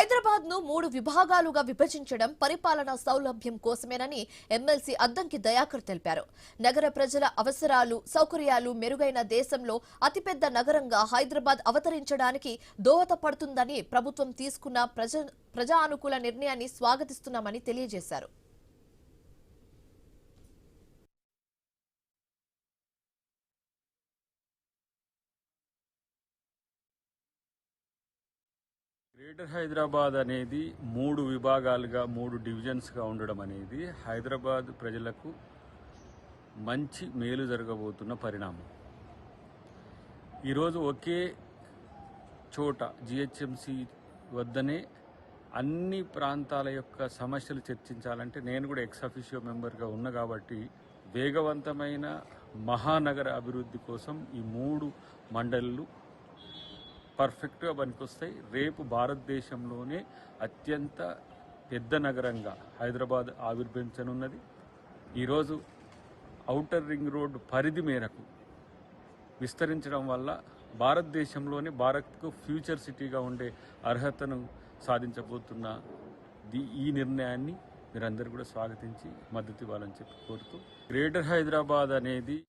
హైదరాబాద్ ను 3 విభాగాలుగా విభజించడం పరిపాలనా సౌలభ్యం కోసమేనని ఎమ్మెల్సీ అద్దంకి దయాకర్ తెలిపారు. నగర ప్రజల అవసరాలు, సౌకర్యాలు మెరుగైన దేశంలో అతిపెద్ద నగరంగా హైదరాబాద్ అవతరించడానికి దోహదపడుతుందని ప్రభుత్వం తీసుకున్న ప్రజా అనుకూల నిర్ణయాన్ని స్వాగతిస్తున్నామని తెలియజేశారు. గ్రేటర్ హైదరాబాద్ అనేది 3 విభాగాలుగా 3 డివిజన్స్గా ఉండడం అనేది హైదరాబాద్ ప్రజలకు మంచి మేలు జరగబోతున్న పరిణామం. ఈరోజు ఒకే చోట జిహెచ్ఎంసి వద్దనే అన్ని ప్రాంతాల యొక్క సమస్యలు చర్చించాలంటే నేను కూడా ఎక్స్ అఫిషియో మెంబర్గా ఉన్నా కాబట్టి వేగవంతమైన మహానగర అభివృద్ధి కోసం ఈ 3 మండళ్ళు పర్ఫెక్ట్గా పనికొస్తాయి. రేపు భారతదేశంలోనే అత్యంత పెద్ద నగరంగా హైదరాబాద్ ఆవిర్భవించనున్నది. ఈరోజు ఔటర్ రింగ్ రోడ్ పరిధి మేరకు విస్తరించడం వల్ల భారతదేశంలోనే భారత్కు ఫ్యూచర్ సిటీగా ఉండే అర్హతను సాధించబోతున్న ఈ నిర్ణయాన్ని మీరందరూ కూడా స్వాగతించి మద్దతు ఇవ్వాలని చెప్పి కోరుతూ, గ్రేటర్ హైదరాబాద్ అనేది